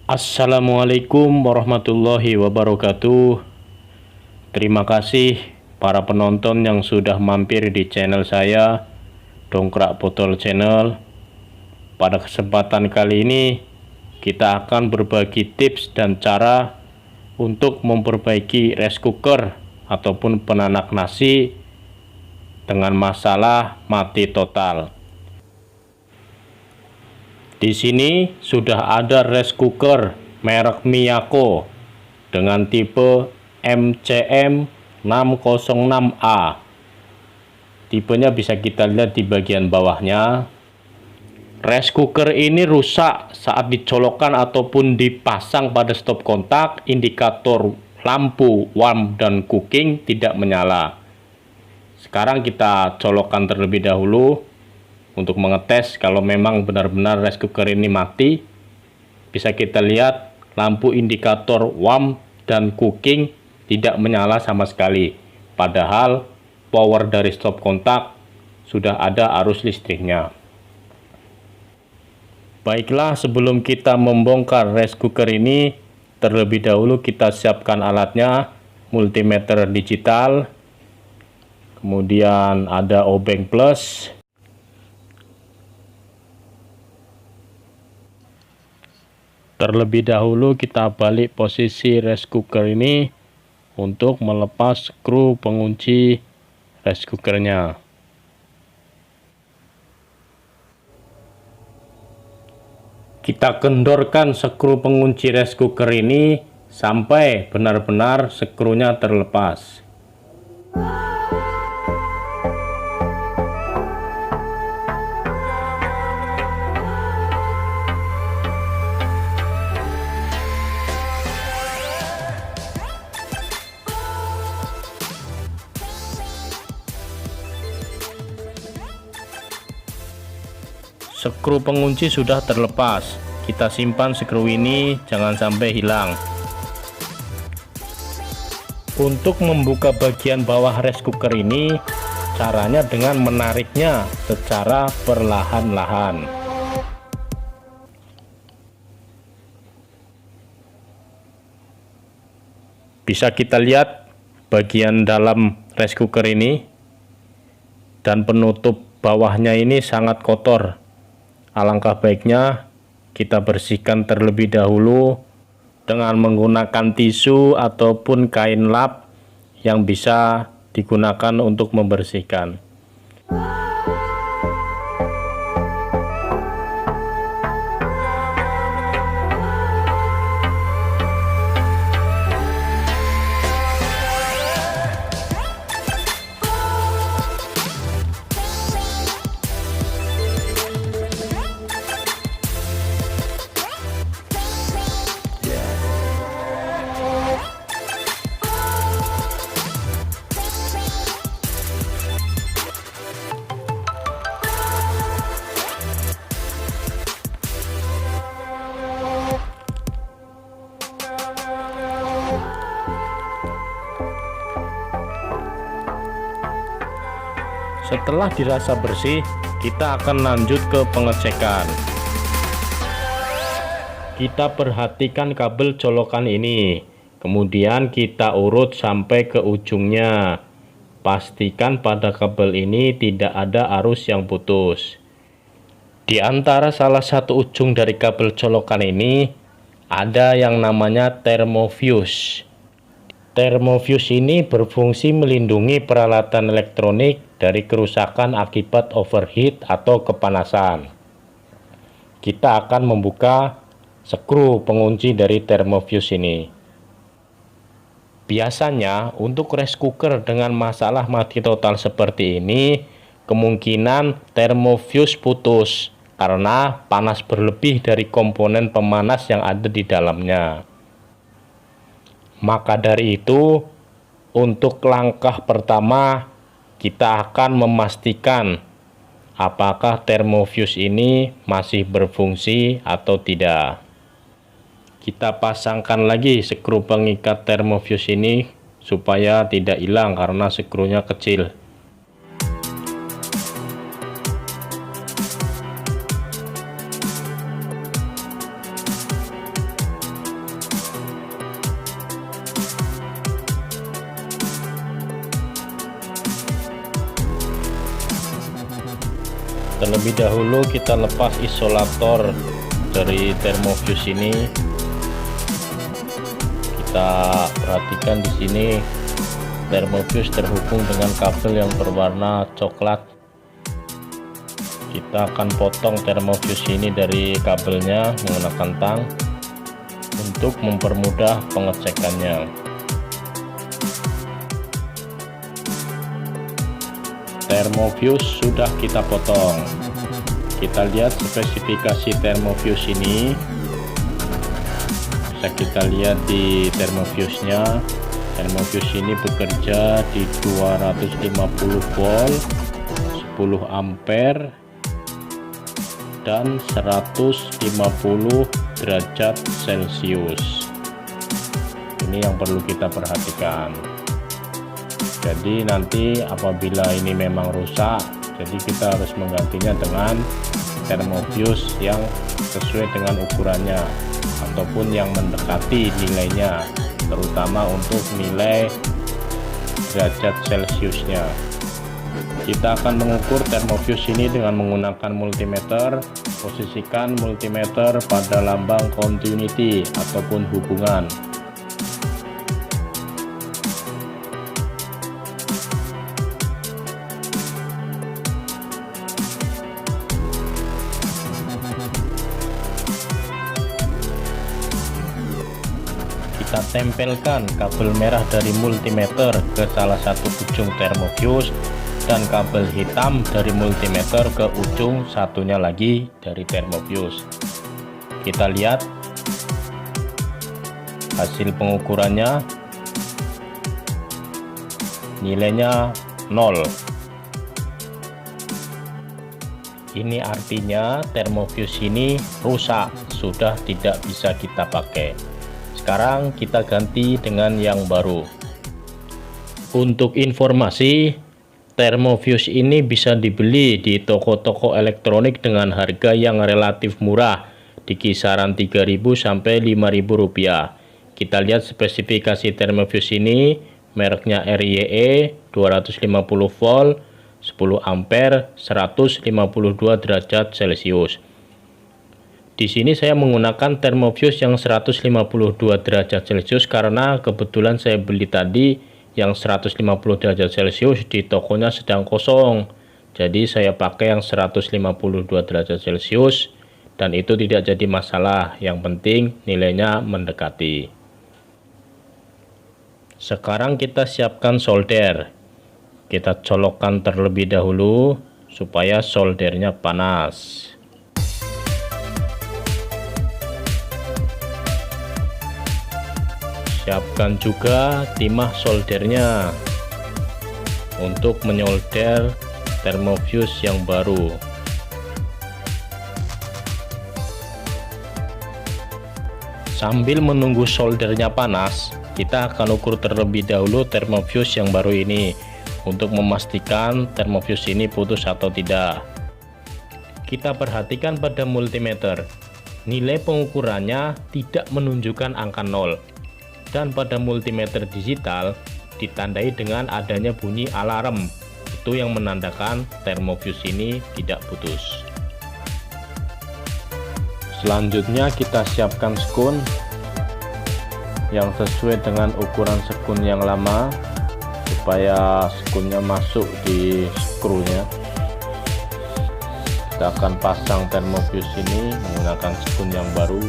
Assalamualaikum warahmatullahi wabarakatuh. Terima kasih para penonton yang sudah mampir di channel saya, Dongkrak Botol Channel. Pada kesempatan kali ini kita akan berbagi tips dan cara untuk memperbaiki rice cooker ataupun penanak nasi dengan masalah mati total. Di sini sudah ada rice cooker merek Miyako dengan tipe MCM 606A. Tipenya bisa kita lihat di bagian bawahnya. Rice cooker ini rusak saat dicolokkan ataupun dipasang pada stop kontak. Indikator lampu warm dan cooking tidak menyala. Sekarang kita colokkan terlebih dahulu untuk mengetes kalau memang benar-benar rice cooker ini mati. Bisa kita lihat lampu indikator warm dan cooking tidak menyala sama sekali, padahal power dari stop kontak sudah ada arus listriknya. Baiklah, sebelum kita membongkar rice cooker ini, terlebih dahulu kita siapkan alatnya. Multimeter digital, kemudian ada obeng plus, terlebih dahulu kita balik posisi rice cooker ini untuk melepas skru pengunci rice cookernya. Kita kendorkan skru pengunci rice cooker ini sampai benar-benar skrunya terlepas. Skru pengunci sudah terlepas. Kita simpan skru ini jangan sampai hilang. Untuk membuka bagian bawah rice cooker ini, caranya dengan menariknya secara perlahan-lahan. Bisa kita lihat bagian dalam rice cooker ini dan penutup bawahnya ini sangat kotor. Alangkah baiknya kita bersihkan terlebih dahulu dengan menggunakan tisu ataupun kain lap yang bisa digunakan untuk membersihkan. Setelah dirasa bersih, kita akan lanjut ke pengecekan. Kita perhatikan kabel colokan ini, kemudian kita urut sampai ke ujungnya. Pastikan pada kabel ini tidak ada arus yang putus. Di antara salah satu ujung dari kabel colokan ini ada yang namanya thermofuse. Thermofuse ini berfungsi melindungi peralatan elektronik dari kerusakan akibat overheat atau kepanasan. Kita akan membuka skru pengunci dari thermofuse ini. Biasanya untuk rice cooker dengan masalah mati total seperti ini, kemungkinan thermofuse putus karena panas berlebih dari komponen pemanas yang ada di dalamnya. Maka dari itu, untuk langkah pertama kita akan memastikan apakah thermofuse ini masih berfungsi atau tidak. Kita pasangkan lagi skru pengikat thermofuse ini supaya tidak hilang karena skrunya kecil. Terlebih dahulu kita lepas isolator dari termofuse ini. Kita perhatikan di sini termofuse terhubung dengan kabel yang berwarna coklat. Kita akan potong termofuse ini dari kabelnya menggunakan tang untuk mempermudah pengecekannya. Termofuse sudah kita potong. Kita lihat spesifikasi termofuse ini. Bisa kita lihat di termofuse-nya. Termofuse ini bekerja di 250 volt, 10 ampere, dan 150 derajat Celcius. Ini yang perlu kita perhatikan. Jadi nanti apabila ini memang rusak, jadi kita harus menggantinya dengan termofuse yang sesuai dengan ukurannya ataupun yang mendekati nilainya, terutama untuk nilai derajat Celciusnya. Kita akan mengukur termofuse ini dengan menggunakan multimeter. Posisikan multimeter pada lambang continuity ataupun hubungan. Kita tempelkan kabel merah dari multimeter ke salah satu ujung termofuse dan kabel hitam dari multimeter ke ujung satunya lagi dari termofuse. Kita lihat hasil pengukurannya, nilainya 0. Ini artinya termofuse ini rusak, sudah tidak bisa kita pakai. Sekarang kita ganti dengan yang baru. Untuk informasi, termofuse ini bisa dibeli di toko-toko elektronik dengan harga yang relatif murah, di kisaran 3.000 sampai 5.000 rupiah. Kita lihat spesifikasi termofuse ini, mereknya RYE, 250 volt, 10 ampere, 152 derajat Celcius. Di sini saya menggunakan termofuse yang 152 derajat Celcius karena kebetulan saya beli tadi yang 150 derajat Celcius di tokonya sedang kosong. Jadi saya pakai yang 152 derajat Celcius dan itu tidak jadi masalah. Yang penting nilainya mendekati. Sekarang kita siapkan solder. Kita colokkan terlebih dahulu supaya soldernya panas. Siapkan juga timah soldernya untuk menyolder termofuse yang baru. Sambil menunggu soldernya panas, kita akan ukur terlebih dahulu termofuse yang baru ini untuk memastikan termofuse ini putus atau tidak. Kita perhatikan pada multimeter, nilai pengukurannya tidak menunjukkan angka 0. Dan pada multimeter digital ditandai dengan adanya bunyi alarm, itu yang menandakan termofuse ini tidak putus. Selanjutnya kita siapkan skun yang sesuai dengan ukuran skun yang lama supaya skunnya masuk di skrunya. Kita akan pasang termofuse ini menggunakan skun yang baru.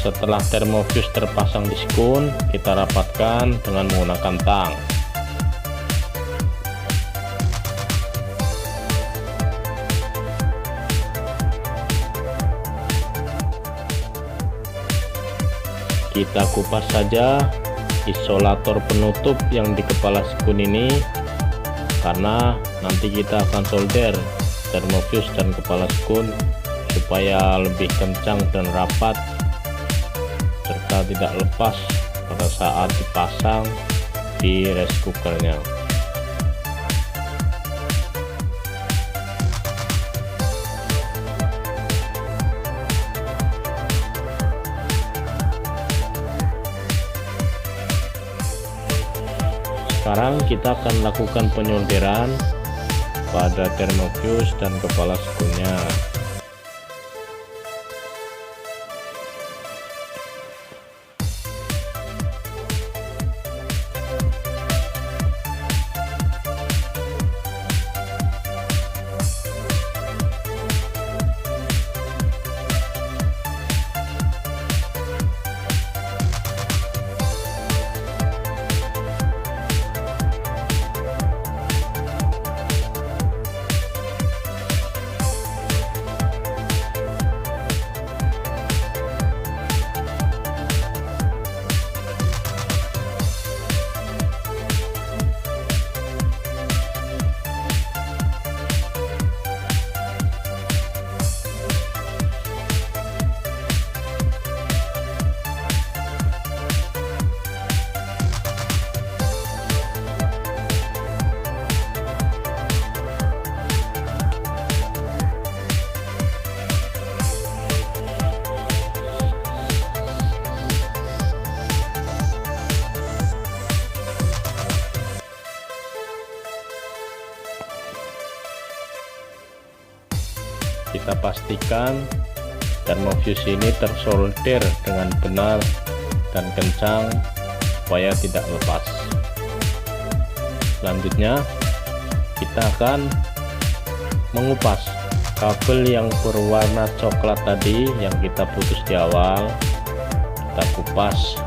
Setelah termofuse terpasang di skun, kita rapatkan dengan menggunakan tang. Kita kupas saja isolator penutup yang di kepala skun ini, karena nanti kita akan solder termofuse dan kepala skun supaya lebih kencang dan rapat serta tidak lepas pada saat dipasang di rice cookernya. Sekarang kita akan lakukan penyolderan pada thermofuse dan kepala skrunya. Kita pastikan thermofuse ini tersolder dengan benar dan kencang supaya tidak lepas. Selanjutnya kita akan mengupas kabel yang berwarna coklat tadi yang kita putus di awal. Kita kupas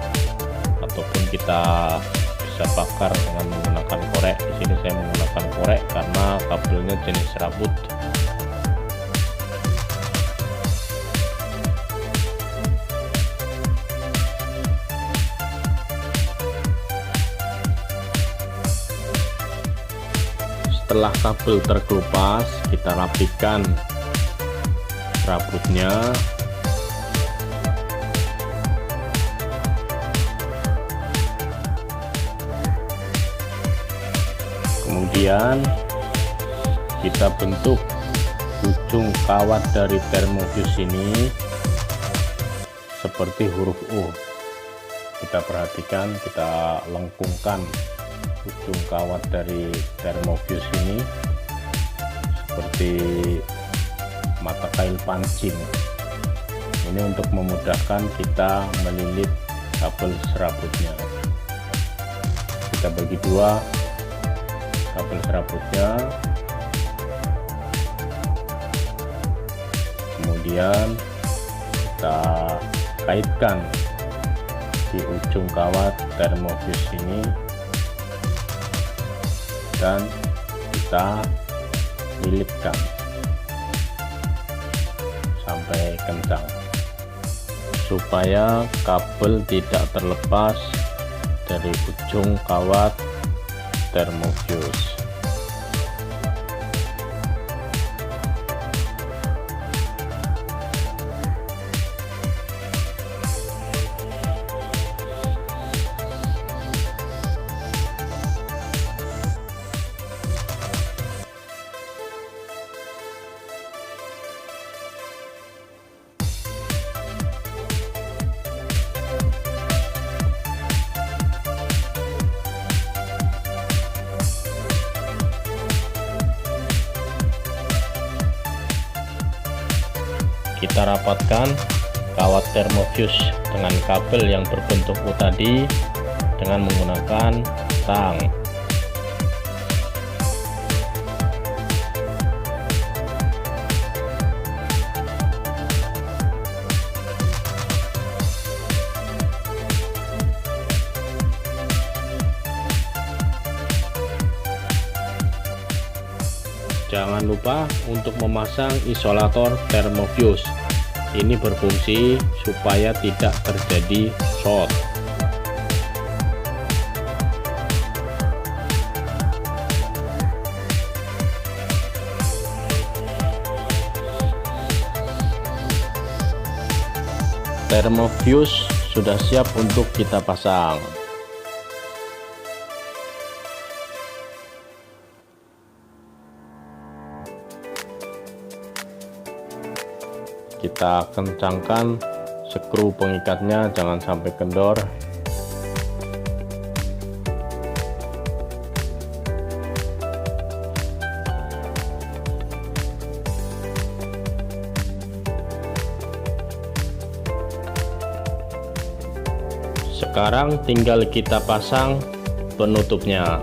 ataupun kita bisa bakar dengan menggunakan korek. Di sini saya menggunakan korek karena kabelnya jenis serabut. Setelah kabel terkelupas, kita rapikan serabutnya. Kemudian kita bentuk ujung kawat dari thermofuse ini seperti huruf U. Kita perhatikan, kita lengkungkan ujung kawat dari thermofuse ini seperti mata kail pancing. Ini untuk memudahkan kita melilit kabel serabutnya. Kita bagi dua kabel serabutnya, kemudian kita kaitkan di ujung kawat thermofuse ini dan kita lilitkan sampai kencang supaya kabel tidak terlepas dari ujung kawat thermofuse. Kita rapatkan kawat thermofuse dengan kabel yang berbentuk U tadi dengan menggunakan tang. Jangan lupa untuk memasang isolator thermofuse. Ini berfungsi supaya tidak terjadi short. Thermofuse sudah siap untuk kita pasang. Kita kencangkan skru pengikatnya, jangan sampai kendor. Sekarang tinggal kita pasang penutupnya.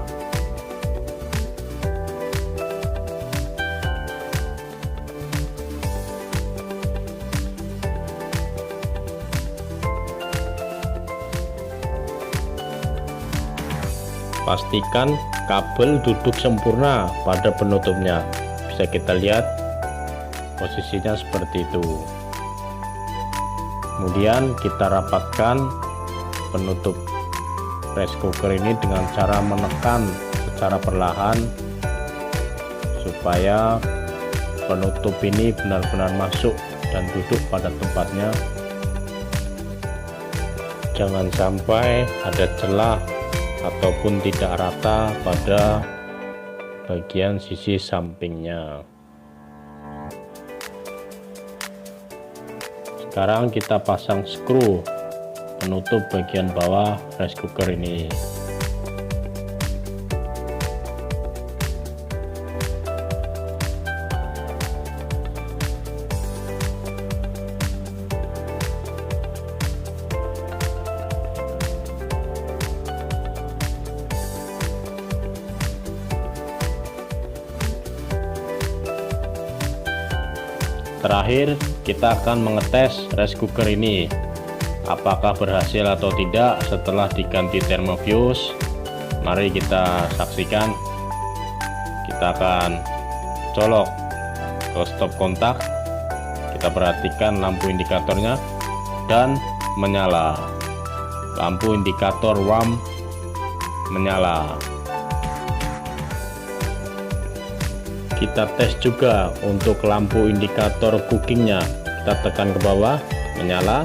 Pastikan kabel duduk sempurna pada penutupnya. Bisa kita lihat posisinya seperti itu. Kemudian kita rapatkan penutup rice cooker ini dengan cara menekan secara perlahan supaya penutup ini benar-benar masuk dan duduk pada tempatnya. Jangan sampai ada celah ataupun tidak rata pada bagian sisi sampingnya. Sekarang kita pasang skru penutup bagian bawah rice cooker ini. Terakhir, kita akan mengetes rice cooker ini apakah berhasil atau tidak setelah diganti termofuse. Mari kita saksikan. Kita akan colok ke stop kontak. Kita perhatikan lampu indikatornya dan menyala. Lampu indikator warm menyala. Kita tes juga untuk lampu indikator cookingnya. Kita tekan ke bawah, menyala.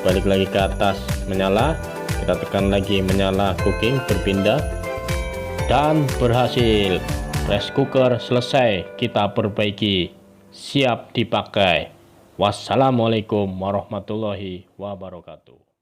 Balik lagi ke atas, menyala. Kita tekan lagi, menyala, cooking, berpindah. Dan berhasil. Rice cooker selesai kita perbaiki. Siap dipakai. Wassalamualaikum warahmatullahi wabarakatuh.